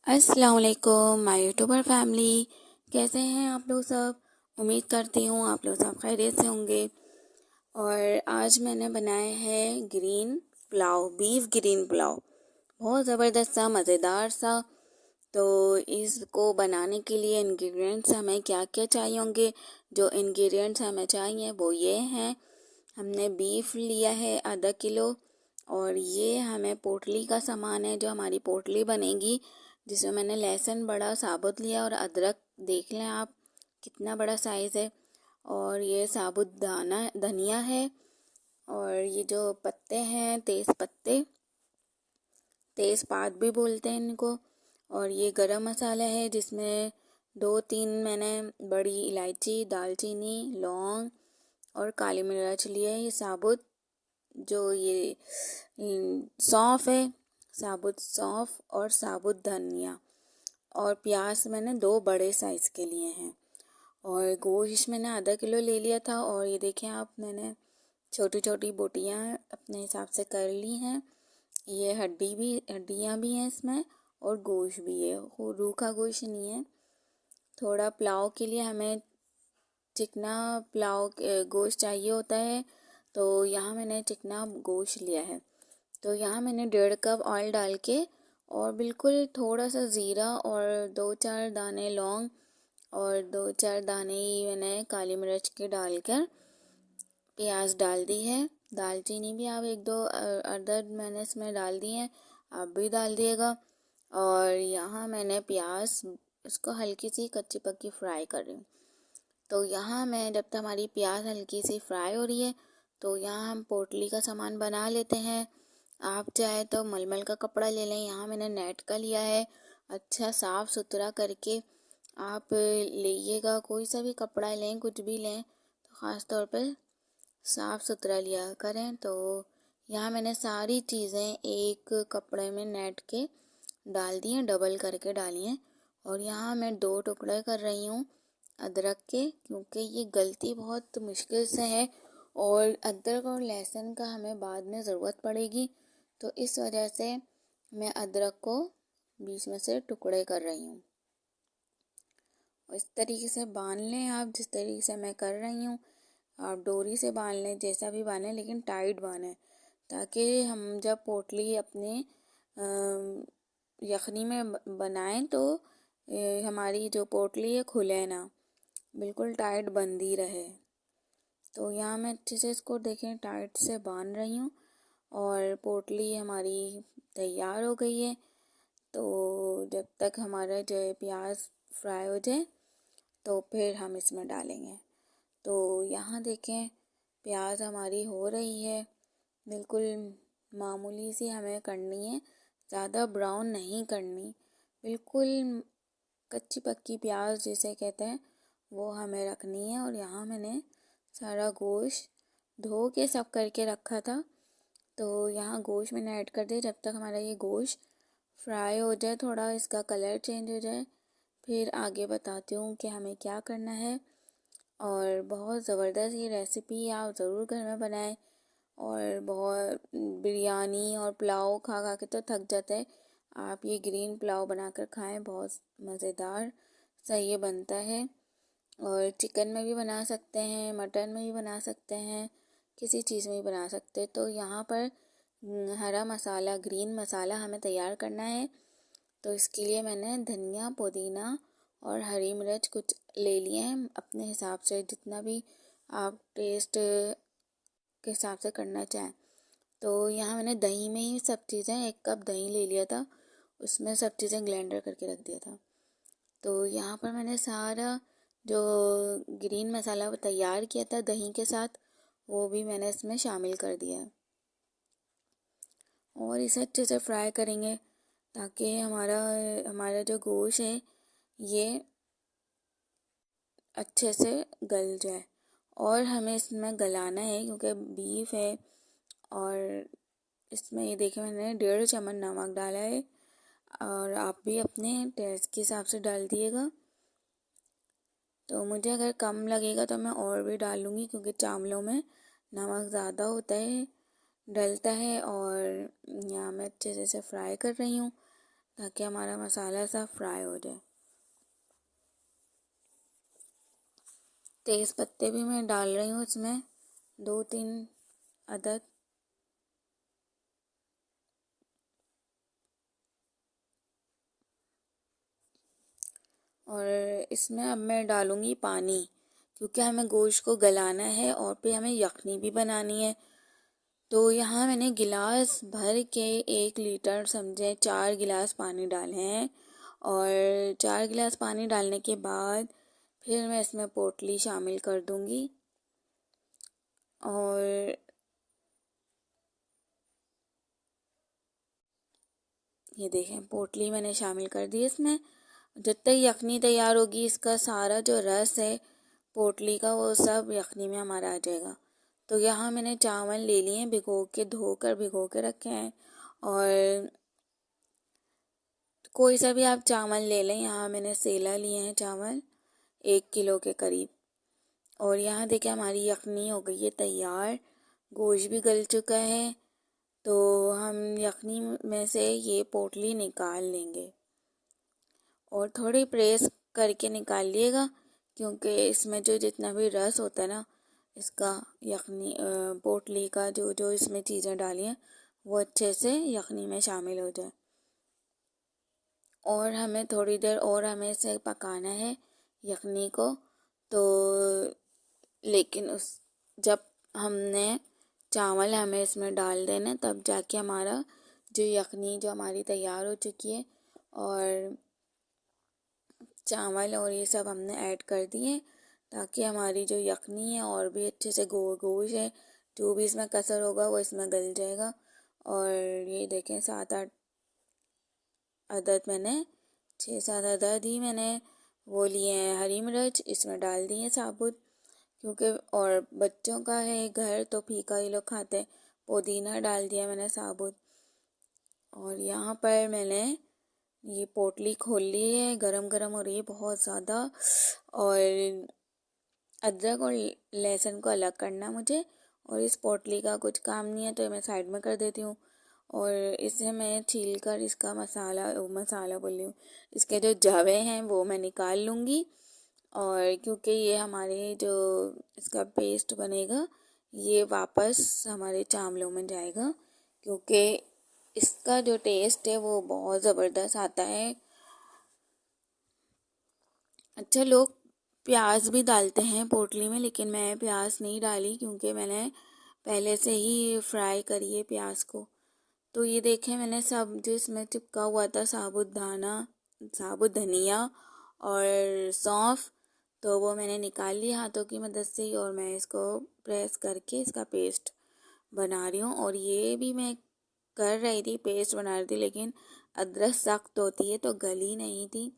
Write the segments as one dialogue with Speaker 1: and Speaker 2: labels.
Speaker 1: अस्सलाम वालेकुम my YouTuber family. कैसे हैं आप लोग सब। उम्मीद करती हूँ आप लोग सब खैरियत से होंगे। और आज मैंने बनाया है green pulao, beef green pulao. बहुत ज़बरदस्त सा, मज़ेदार सा। तो इसको बनाने के लिए इंग्रेडिएंट्स हमें क्या क्या चाहिए होंगे। जो इंग्रेडिएंट्स हमें चाहिए वो ये हैं। हमने बीफ लिया है आधा किलो। और ये हमें पोटली का सामान है, जो हमारी पोटली बनेगी, जिसमें मैंने लहसुन बड़ा साबुत लिया और अदरक देख लें आप कितना बड़ा साइज़ है। और ये साबुत धनिया है। और ये जो पत्ते हैं, तेज़पात भी बोलते हैं इनको। और ये गरम मसाला है, जिसमें 2-3 मैंने बड़ी इलायची, दालचीनी, लौंग और काली मिर्च लिए। ये साबुत जो ये सौंफ है, साबुत सौंफ और साबुत धनिया। और प्याज मैंने 2 बड़े साइज़ के लिए हैं। और गोश्त मैंने आधा किलो ले लिया था। और ये देखें आप, मैंने छोटी छोटी बोटियाँ अपने हिसाब से कर ली हैं। ये हड्डियाँ भी हैं इसमें और गोश्त भी है, रूखा गोश्त नहीं है। थोड़ा पुलाव के लिए हमें चिकना पुलाव गोश्त चाहिए होता है, तो यहाँ मैंने चिकना गोश्त लिया है। तो यहाँ मैंने 1.5 कप ऑयल डाल के और बिल्कुल थोड़ा सा ज़ीरा और 2-4 दाने लौंग और 2-4 दाने ही मैंने काली मिर्च के डालकर प्याज डाल दी है। दालचीनी भी आप 1-2 अदद मैंने इसमें डाल दी है, आप भी डाल दिएगा। और यहाँ मैंने प्याज इसको हल्की सी कच्ची पक्की फ्राई कर रही हूँ। तो यहाँ मैं, जब तक हमारी प्याज हल्की सी फ्राई हो रही है, तो यहाँ हम पोटली का सामान बना लेते हैं। आप चाहे तो मलमल का कपड़ा ले लें, यहाँ मैंने नेट का लिया है। अच्छा साफ़ सुथरा करके आप लीजिएगा, कोई सा भी कपड़ा लें, कुछ भी लें, तो ख़ास तौर पे साफ़ सुथरा लिया करें। तो यहाँ मैंने सारी चीज़ें एक कपड़े में नेट के डाल दी हैं, डबल करके डाली हैं। और यहाँ मैं 2 टुकड़े कर रही हूँ अदरक के, क्योंकि ये गलती बहुत मुश्किल से है और अदरक और लहसुन का हमें बाद में ज़रूरत पड़ेगी। तो इस वजह से मैं अदरक को बीच में से टुकड़े कर रही हूँ। इस तरीके से बांध लें आप, जिस तरीके से मैं कर रही हूँ। आप डोरी से बांध लें, जैसा भी बांधें, लेकिन टाइट बांधें, ताकि हम जब पोटली अपने यखनी में बनाएं तो हमारी जो पोटली है खुले ना, बिल्कुल टाइट बंधी रहे। तो यहाँ मैं अच्छे से इसको देखें टाइट से बांध रही हूँ और पोटली हमारी तैयार हो गई है। तो जब तक हमारा जो है प्याज फ्राई हो जाए तो फिर हम इसमें डालेंगे। तो यहाँ देखें प्याज हमारी हो रही है, बिल्कुल मामूली सी हमें करनी है, ज़्यादा ब्राउन नहीं करनी, बिल्कुल कच्ची पक्की प्याज जिसे कहते हैं वो हमें रखनी है। और यहाँ मैंने सारा गोश्त धो के सब करके रखा था, तो यहाँ गोश्त मैंने ऐड कर दिया। जब तक हमारा ये गोश्त फ्राई हो जाए, थोड़ा इसका कलर चेंज हो जाए, फिर आगे बताती हूँ कि हमें क्या करना है। और बहुत ज़बरदस्त ये रेसिपी आप ज़रूर घर में बनाएं। और बहुत बिरयानी और पुलाव खा खा के तो थक जाते हैं, आप ये ग्रीन पुलाव बनाकर खाएं, बहुत मज़ेदार सा ये बनता है। और चिकन में भी बना सकते हैं, मटन में भी बना सकते हैं, किसी चीज़ में भी बना सकते हैं। तो यहाँ पर हरा मसाला, ग्रीन मसाला हमें तैयार करना है। तो इसके लिए मैंने धनिया, पुदीना और हरी मिर्च कुछ ले लिए हैं अपने हिसाब से, जितना भी आप टेस्ट के हिसाब से करना चाहें। तो यहाँ मैंने दही में ही सब चीज़ें, 1 कप दही ले लिया था, उसमें सब चीज़ें ग्राइंडर करके रख दिया था। तो यहाँ पर मैंने सारा जो ग्रीन मसाला तैयार किया था दही के साथ, वो भी मैंने इसमें शामिल कर दिया है। और इसे अच्छे से फ्राई करेंगे ताकि हमारा जो गोश्त है ये अच्छे से गल जाए। और हमें इसमें गलाना है क्योंकि बीफ है। और इसमें ये देखिए मैंने 1.5 चम्मच नमक डाला है, और आप भी अपने टेस्ट के हिसाब से डाल दिएगा। तो मुझे अगर कम लगेगा तो मैं और भी डाल लूँगी, क्योंकि चावलों में नमक ज़्यादा होता है, डलता है। और यहाँ मैं अच्छे से इसे फ्राई कर रही हूँ ताकि हमारा मसाला सब फ्राई हो जाए। तेज़ पत्ते भी मैं डाल रही हूँ इसमें, 2-3 अदद। और इसमें अब मैं डालूँगी पानी, क्योंकि हमें गोश्त को गलाना है और फिर हमें यखनी भी बनानी है। तो यहाँ मैंने गिलास भर के 1 लीटर समझे 4 गिलास पानी डाले हैं। और 4 गिलास पानी डालने के बाद फिर मैं इसमें पोटली शामिल कर दूँगी। और ये देखें, पोटली मैंने शामिल कर दी इसमें। जब तक यखनी तैयार होगी, इसका सारा जो रस है पोटली का वो सब यखनी में हमारा आ जाएगा। तो यहाँ मैंने चावल ले लिए हैं, भिगो के रखे हैं। और कोई सा भी आप चावल ले लें, यहाँ मैंने सेला लिए हैं चावल 1 किलो के करीब। और यहाँ देखिए हमारी यखनी हो गई है तैयार, गोश्त भी गल चुका है। तो हम यखनी में से ये पोटली निकाल लेंगे और थोड़ी प्रेस करके निकाल लिएगा, क्योंकि इसमें जो जितना भी रस होता है ना इसका, यखनी पोटली का जो जो इसमें चीज़ें डाली हैं वो अच्छे से यखनी में शामिल हो जाए। और हमें थोड़ी देर और हमें इसे पकाना है यखनी को। तो लेकिन जब हमने चावल हमें इसमें डाल देना, तब जाके हमारा जो यखनी जो हमारी तैयार हो चुकी है। और चावल और ये सब हमने ऐड कर दिए, ताकि हमारी जो यखनी है और भी अच्छे से गोश है, जो भी इसमें कसर होगा वो इसमें गल जाएगा। और ये देखें 7-8 अदद मैंने 6-7 अदद ही मैंने वो लिए हैं हरी मिर्च, इसमें डाल दी है साबुत, क्योंकि और बच्चों का है घर तो फीका ये लोग खाते हैं। पुदीना डाल दिया मैंने साबुत। और यहाँ पर मैंने ये पोटली खोल ली है, गरम गरम हो रही है बहुत ज़्यादा। और अदरक और लहसुन को अलग करना मुझे, और इस पोटली का कुछ काम नहीं है तो मैं साइड में कर देती हूँ। और इसे मैं छील कर इसका मसाला बोल रही हूँ, इसके जो जवे हैं वो मैं निकाल लूँगी। और क्योंकि ये हमारे जो इसका पेस्ट बनेगा ये वापस हमारे चावलों में जाएगा, क्योंकि इसका जो टेस्ट है वो बहुत ज़बरदस्त आता है। अच्छा, लोग प्याज भी डालते हैं पोटली में, लेकिन मैं प्याज नहीं डाली क्योंकि मैंने पहले से ही फ्राई करी है प्याज को। तो ये देखें मैंने सब जो इसमें चिपका हुआ था साबुत धनिया और सौंफ, तो वो मैंने निकाल लिया हाथों की मदद से ही, और मैं इसको प्रेस करके इसका पेस्ट बना रही हूँ। और ये भी मैं कर रही थी, पेस्ट बना रही थी, लेकिन अदरक सख्त होती है तो गली नहीं थी,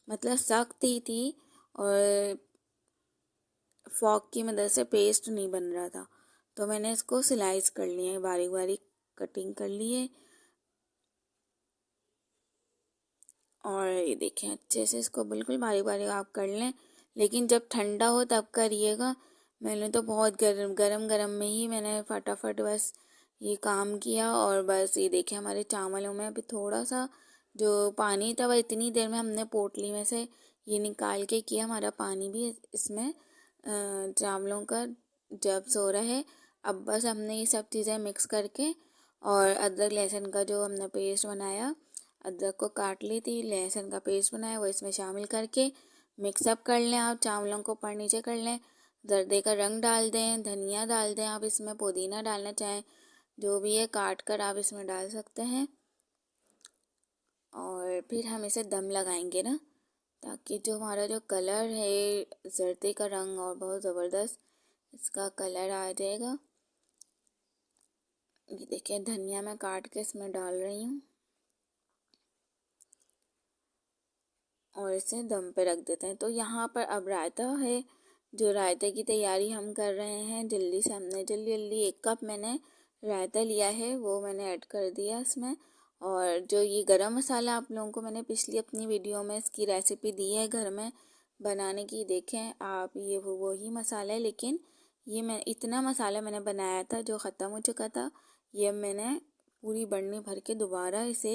Speaker 1: मतलब सख्त ही थी। और फॉक की मदद से पेस्ट नहीं बन रहा था, तो मैंने इसको स्लाइस कर लिया है, बारीक बारीक कटिंग कर ली है। और ये देखें अच्छे से इसको बिल्कुल बारीक बारीक आप कर लें, लेकिन जब ठंडा हो तब करिएगा। मैंने तो बहुत गरम गरम में ही मैंने फटाफट बस ये काम किया। और बस ये देखें हमारे चावलों में अभी थोड़ा सा जो पानी था वह इतनी देर में हमने पोटली में से ये निकाल के किया, हमारा पानी भी इसमें चावलों का जब सो रहा है। अब बस हमने ये सब चीज़ें मिक्स करके और अदरक लहसुन का जो हमने पेस्ट बनाया, अदरक को काट ली थी, लहसुन का पेस्ट बनाया वो इसमें शामिल करके मिक्सअप कर लें। आप चावलों को ऊपर नीचे कर लें, जर्दे का रंग डाल दें, धनिया डाल दें, आप इसमें पुदीना डालना चाहें जो भी है काट कर आप इसमें डाल सकते हैं। और फिर हम इसे दम लगाएंगे ना, ताकि जो हमारा जो कलर है जर्दे का रंग और बहुत ज़बरदस्त इसका कलर आ जाएगा। ये देखिए धनिया मैं काट के इसमें डाल रही हूँ और इसे दम पे रख देते हैं। तो यहाँ पर अब रायता है, जो रायते की तैयारी हम कर रहे हैं जल्दी से। हमने जल्दी 1 कप मैंने रायता लिया है वो मैंने ऐड कर दिया इसमें। और जो ये गरम मसाला आप लोगों को मैंने पिछली अपनी वीडियो में इसकी रेसिपी दी है घर में बनाने की, देखें आप, ये वही मसाला है, लेकिन ये मैं इतना मसाला मैंने बनाया था जो ख़त्म हो चुका था। ये मैंने पूरी बर्नी भर के दोबारा इसे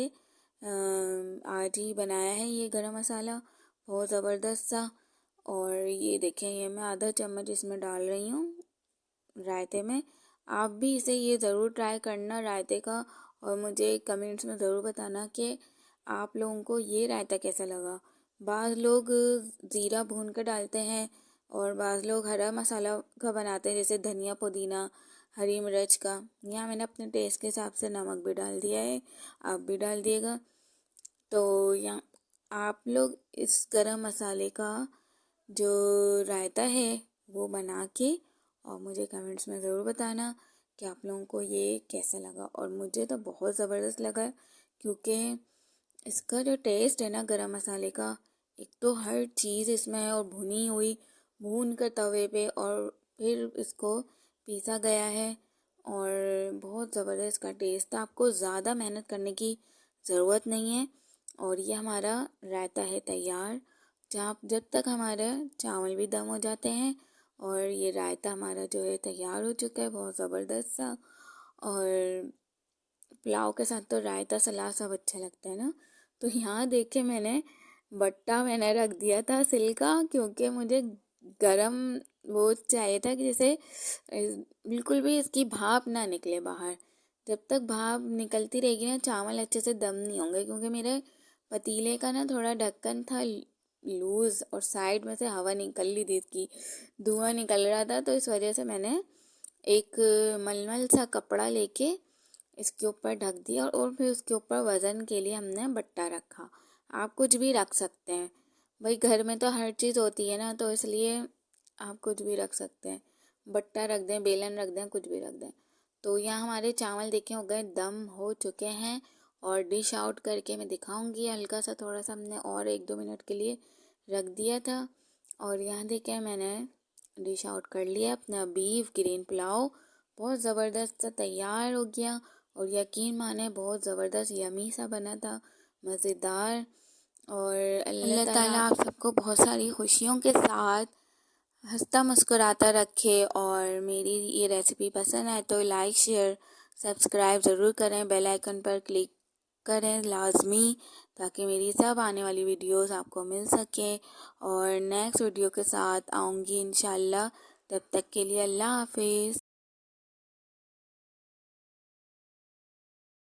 Speaker 1: आज ही बनाया है ये गरम मसाला, बहुत ज़बरदस्त सा। और ये देखें, ये मैं आधा चम्मच इसमें डाल रही हूँ रायते में। आप भी इसे ये ज़रूर ट्राई करना रायते का, और मुझे कमेंट्स में ज़रूर बताना कि आप लोगों को ये रायता कैसा लगा। बाज़ लोग ज़ीरा भून कर डालते हैं और बाज़ लोग हरा मसाला का बनाते हैं, जैसे धनिया पुदीना हरी मिर्च का। यहाँ मैंने अपने टेस्ट के हिसाब से नमक भी डाल दिया है, आप भी डाल दिएगा। तो यहाँ आप लोग इस गरम मसाले का जो रायता है वो बना के और मुझे कमेंट्स में ज़रूर बताना कि आप लोगों को ये कैसा लगा। और मुझे तो बहुत ज़बरदस्त लगा, क्योंकि इसका जो टेस्ट है ना गरम मसाले का, एक तो हर चीज़ इसमें है और भुनी हुई, भून कर तवे पे और फिर इसको पीसा गया है, और बहुत ज़बरदस्त का टेस्ट था। आपको ज़्यादा मेहनत करने की ज़रूरत नहीं है। और ये हमारा रायता है तैयार, जब तक हमारे चावल भी दम हो जाते हैं। और ये रायता हमारा जो है तैयार हो चुका है, बहुत ज़बरदस्त सा। और पुलाव के साथ तो रायता सलाद सब अच्छा लगता है ना। तो यहाँ देखे मैंने रख दिया था सिल्का, क्योंकि मुझे गरम वो चाहिए था कि जैसे बिल्कुल भी इसकी भाप ना निकले बाहर। जब तक भाप निकलती रहेगी ना, चावल अच्छे से दम नहीं होंगे, क्योंकि मेरे पतीले का ना थोड़ा ढक्कन था लूज और साइड में से हवा निकल रही थी, इसकी धुआं निकल रहा था। तो इस वजह से मैंने एक मलमल सा कपड़ा लेके इसके ऊपर ढक दिया, और फिर उसके ऊपर वज़न के लिए हमने बट्टा रखा। आप कुछ भी रख सकते हैं भाई, घर में तो हर चीज़ होती है ना, तो इसलिए आप कुछ भी रख सकते हैं। बट्टा रख दें, बेलन रख दें, कुछ भी रख दें। तो यहाँ हमारे चावल देखे हो गए, दम हो चुके हैं। और डिश आउट करके मैं दिखाऊंगी। हल्का सा थोड़ा सा हमने और 1-2 मिनट के लिए रख दिया था। और यहाँ देखे मैंने डिश आउट कर लिया अपना बीफ ग्रीन पुलाव, बहुत ज़बरदस्त सा तैयार हो गया। और यकीन माने बहुत ज़बरदस्त यमी सा बना था, मज़ेदार। और अल्लाह ताला आप सबको बहुत सारी खुशियों के साथ हंसता मुस्कुराता रखे। और मेरी ये रेसिपी पसंद आए तो लाइक शेयर सब्सक्राइब ज़रूर करें, बेल आइकन पर क्लिक करें लाजमी, ताकि मेरी सब आने वाली वीडियोस आपको मिल सके। और नेक्स्ट वीडियो के साथ आऊँगी इंशाल्लाह। तब तक के लिए अल्लाह हाफिज़।